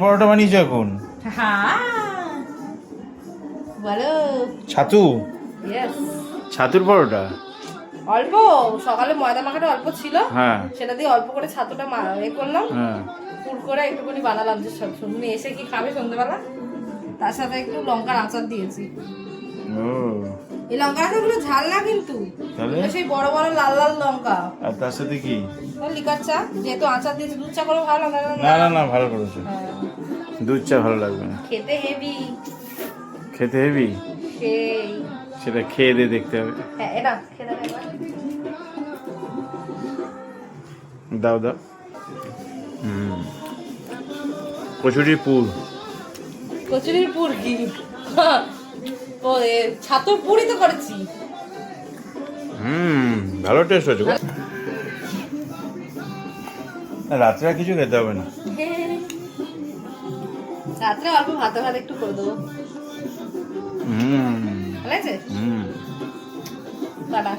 পরোটা বানিয়েছো এখন? হ্যাঁ বলো। ছাতু? ইয়েস। ছাতুর পরোটা? অল্প সকালে ময়দা মাখাটা অল্প ছিল, হ্যাঁ সেটা দিয়ে অল্প করে ছাতুটা এ করলাম, হ্যাঁ। পুর করে একটুখানি বানালাম যে সব তুমি এসে কি খাবে সন্ধ্যেবেলা, তার সাথে একটু লঙ্কার আচার দিয়েছি। ও এই লঙ্কার আচারগুলো ঝাল না কিন্তু, তাহলে? এগুলো সেই বড় বড় লাল লাল লঙ্কা। আর তার সাথে কি? লিকার চা, যেহেতু আচার দিয়েছি, দুধ চা করে ভালো লাগে না না না, ভালো করেছো। হ্যাঁ। দুধ চা ভালো লাগবে না, খেতে হেভি। খেতে হেবি? সেই সেটা খেয়ে দিয়ে দেখতে হবে। হ্যাঁ এটা খেতে হবে এবার। দাও দাও। কচুরির পুর। কচুরির পুর কি? ও ছাতুর পুরই তো করেছি। ভালো টেস্ট হয়েছে গো। রাত্রে আর কিছু খেতে হবে না। রাত্রে অল্প ভাত ভাত একটু করে দেবো। ভালো আছে? টাটা।